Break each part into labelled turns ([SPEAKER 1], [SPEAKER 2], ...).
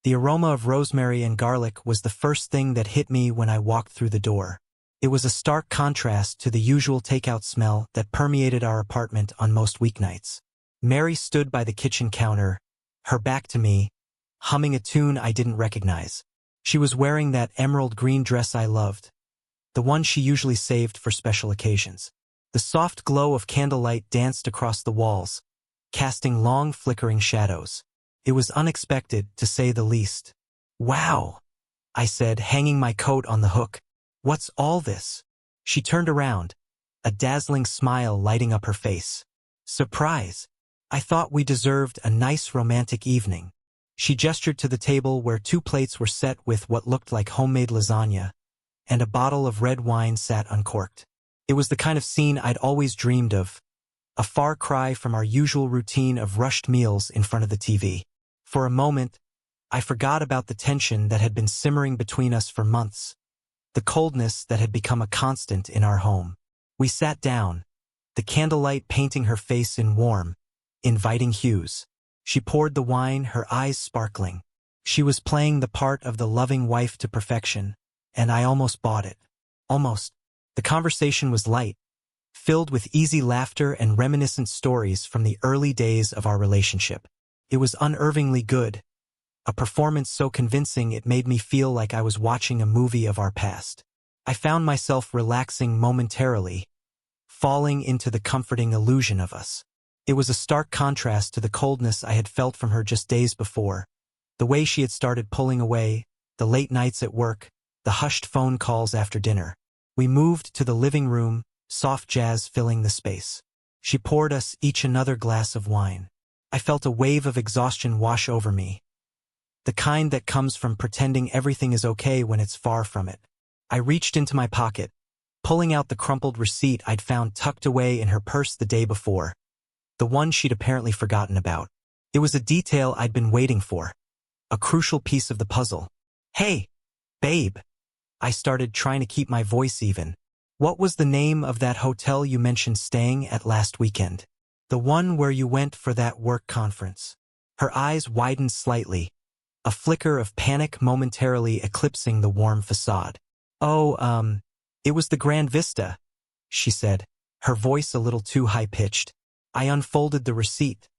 [SPEAKER 1] The aroma of rosemary and garlic was the first thing that hit me when I walked through the door. It was a stark contrast to the usual takeout smell that permeated our apartment on most weeknights. Mary stood by the kitchen counter, her back to me, humming a tune I didn't recognize. She was wearing that emerald green dress I loved, the one she usually saved for special occasions. The soft glow of candlelight danced across the walls, casting long flickering shadows. It was unexpected, to say the least. "Wow," I said, hanging my coat on the hook. "What's all this?" She turned around, a dazzling smile lighting up her face. "Surprise. I thought we deserved a nice romantic evening." She gestured to the table where 2 plates were set with what looked like homemade lasagna, and a bottle of red wine sat uncorked. It was the kind of scene I'd always dreamed of, a far cry from our usual routine of rushed meals in front of the TV. For a moment, I forgot about the tension that had been simmering between us for months, the coldness that had become a constant in our home. We sat down, the candlelight painting her face in warm, inviting hues. She poured the wine, her eyes sparkling. She was playing the part of the loving wife to perfection, and I almost bought it. Almost. The conversation was light, filled with easy laughter and reminiscent stories from the early days of our relationship. It was unnervingly good, a performance so convincing it made me feel like I was watching a movie of our past. I found myself relaxing momentarily, falling into the comforting illusion of us. It was a stark contrast to the coldness I had felt from her just days before, the way she had started pulling away, the late nights at work, the hushed phone calls after dinner. We moved to the living room, soft jazz filling the space. She poured us each another glass of wine. I felt a wave of exhaustion wash over me, the kind that comes from pretending everything is okay when it's far from it. I reached into my pocket, pulling out the crumpled receipt I'd found tucked away in her purse the day before, the one she'd apparently forgotten about. It was a detail I'd been waiting for, a crucial piece of the puzzle. "Hey, babe," I started, trying to keep my voice even. "What was the name of that hotel you mentioned staying at last weekend? The one where you went for that work conference?" Her eyes widened slightly, a flicker of panic momentarily eclipsing the warm facade. "Oh, it was the Grand Vista," she said, her voice a little too high-pitched. I unfolded the receipt,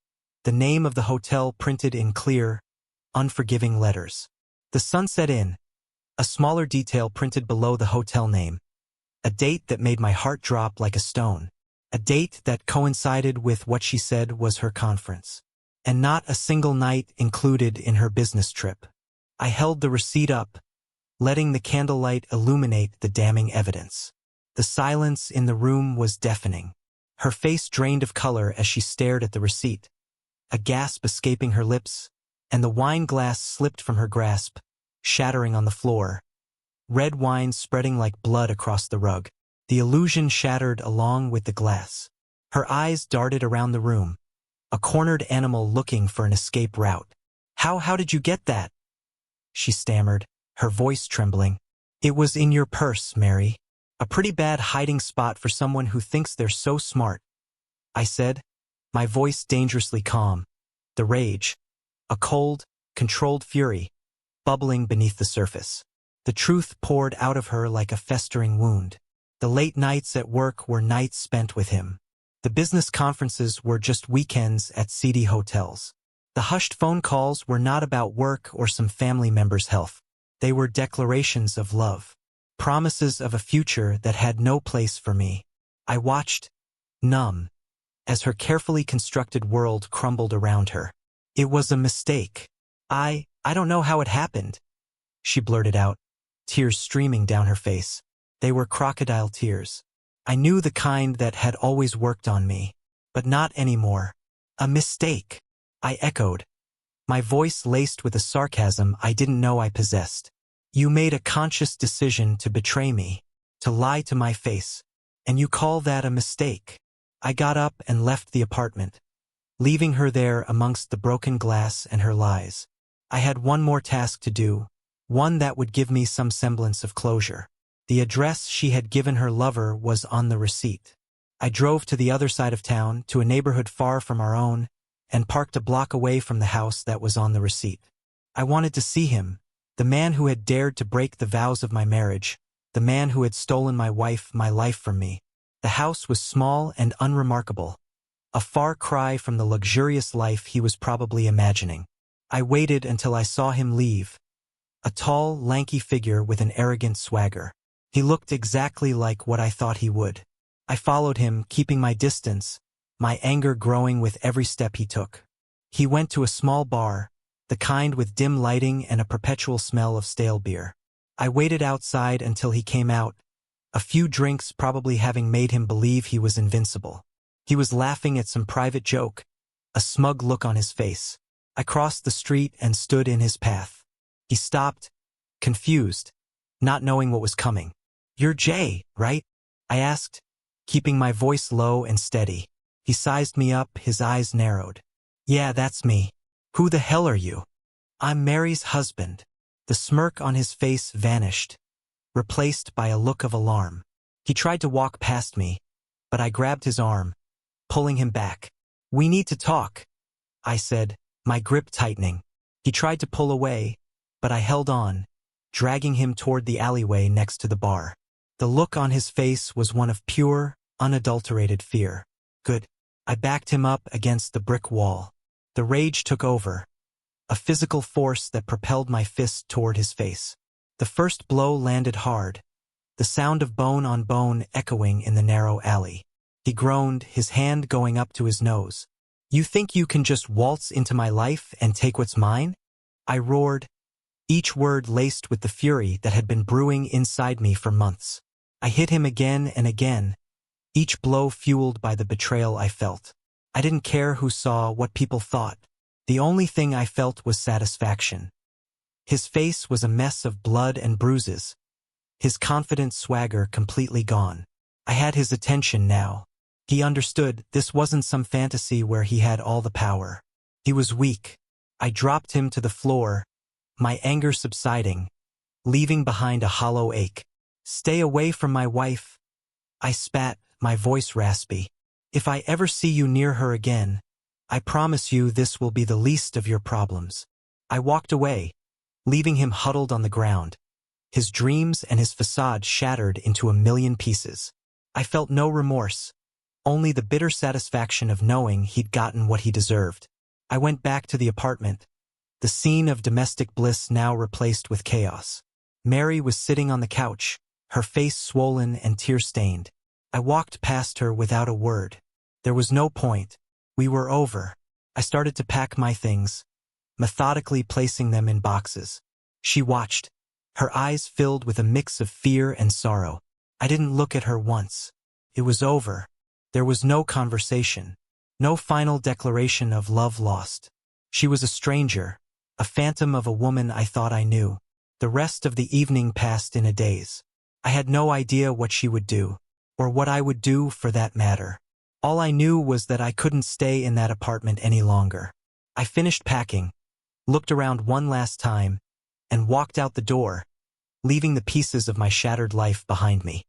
[SPEAKER 1] the name of the hotel printed in clear, unforgiving letters. The Sunset Inn, a smaller detail printed below the hotel name. A date that made my heart drop like a stone. A date that coincided with what she said was her conference. And not a single night included in her business trip. I held the receipt up, letting the candlelight illuminate the damning evidence. The silence in the room was deafening. Her face drained of color as she stared at the receipt, a gasp escaping her lips, and the wine glass slipped from her grasp, shattering on the floor, red wine spreading like blood across the rug. The illusion shattered along with the glass. Her eyes darted around the room, a cornered animal looking for an escape route. How did you get that?" she stammered, her voice trembling. "It was in your purse, Mary. A pretty bad hiding spot for someone who thinks they're so smart," I said, my voice dangerously calm. The rage, a cold, controlled fury, bubbling beneath the surface. The truth poured out of her like a festering wound. The late nights at work were nights spent with him. The business conferences were just weekends at seedy hotels. The hushed phone calls were not about work or some family member's health. They were declarations of love, promises of a future that had no place for me. I watched, numb, as her carefully constructed world crumbled around her. "It was a mistake. I don't know how it happened," she blurted out, tears streaming down her face. They were crocodile tears. I knew the kind that had always worked on me, but not anymore. "A mistake," I echoed, my voice laced with a sarcasm I didn't know I possessed. "You made a conscious decision to betray me, to lie to my face, and you call that a mistake?" I got up and left the apartment, leaving her there amongst the broken glass and her lies. I had one more task to do, one that would give me some semblance of closure. The address she had given her lover was on the receipt. I drove to the other side of town, to a neighborhood far from our own, and parked a block away from the house that was on the receipt. I wanted to see him, the man who had dared to break the vows of my marriage, the man who had stolen my wife, my life from me. The house was small and unremarkable, a far cry from the luxurious life he was probably imagining. I waited until I saw him leave, a tall, lanky figure with an arrogant swagger. He looked exactly like what I thought he would. I followed him, keeping my distance, my anger growing with every step he took. He went to a small bar, the kind with dim lighting and a perpetual smell of stale beer. I waited outside until he came out, a few drinks probably having made him believe he was invincible. He was laughing at some private joke, a smug look on his face. I crossed the street and stood in his path. He stopped, confused, not knowing what was coming. "You're Jay, right?" I asked, keeping my voice low and steady. He sized me up, his eyes narrowed. "Yeah, that's me. Who the hell are you?" "I'm Mary's husband." The smirk on his face vanished, replaced by a look of alarm. He tried to walk past me, but I grabbed his arm, pulling him back. "We need to talk," I said, my grip tightening. He tried to pull away, but I held on, dragging him toward the alleyway next to the bar. The look on his face was one of pure, unadulterated fear. "Good." I backed him up against the brick wall. The rage took over, a physical force that propelled my fist toward his face. The first blow landed hard, the sound of bone on bone echoing in the narrow alley. He groaned, his hand going up to his nose. "You think you can just waltz into my life and take what's mine?" I roared, each word laced with the fury that had been brewing inside me for months. I hit him again and again, each blow fueled by the betrayal I felt. I didn't care who saw, what people thought. The only thing I felt was satisfaction. His face was a mess of blood and bruises, his confident swagger completely gone. I had his attention now. He understood this wasn't some fantasy where he had all the power. He was weak. I dropped him to the floor, my anger subsiding, leaving behind a hollow ache. "Stay away from my wife," I spat, my voice raspy. "If I ever see you near her again, I promise you this will be the least of your problems." I walked away, leaving him huddled on the ground, his dreams and his facade shattered into a million pieces. I felt no remorse, only the bitter satisfaction of knowing he'd gotten what he deserved. I went back to the apartment, the scene of domestic bliss now replaced with chaos. Mary was sitting on the couch, her face swollen and tear-stained. I walked past her without a word. There was no point. We were over. I started to pack my things, methodically placing them in boxes. She watched, her eyes filled with a mix of fear and sorrow. I didn't look at her once. It was over. There was no conversation, no final declaration of love lost. She was a stranger, a phantom of a woman I thought I knew. The rest of the evening passed in a daze. I had no idea what she would do, or what I would do for that matter. All I knew was that I couldn't stay in that apartment any longer. I finished packing, looked around one last time, and walked out the door, leaving the pieces of my shattered life behind me.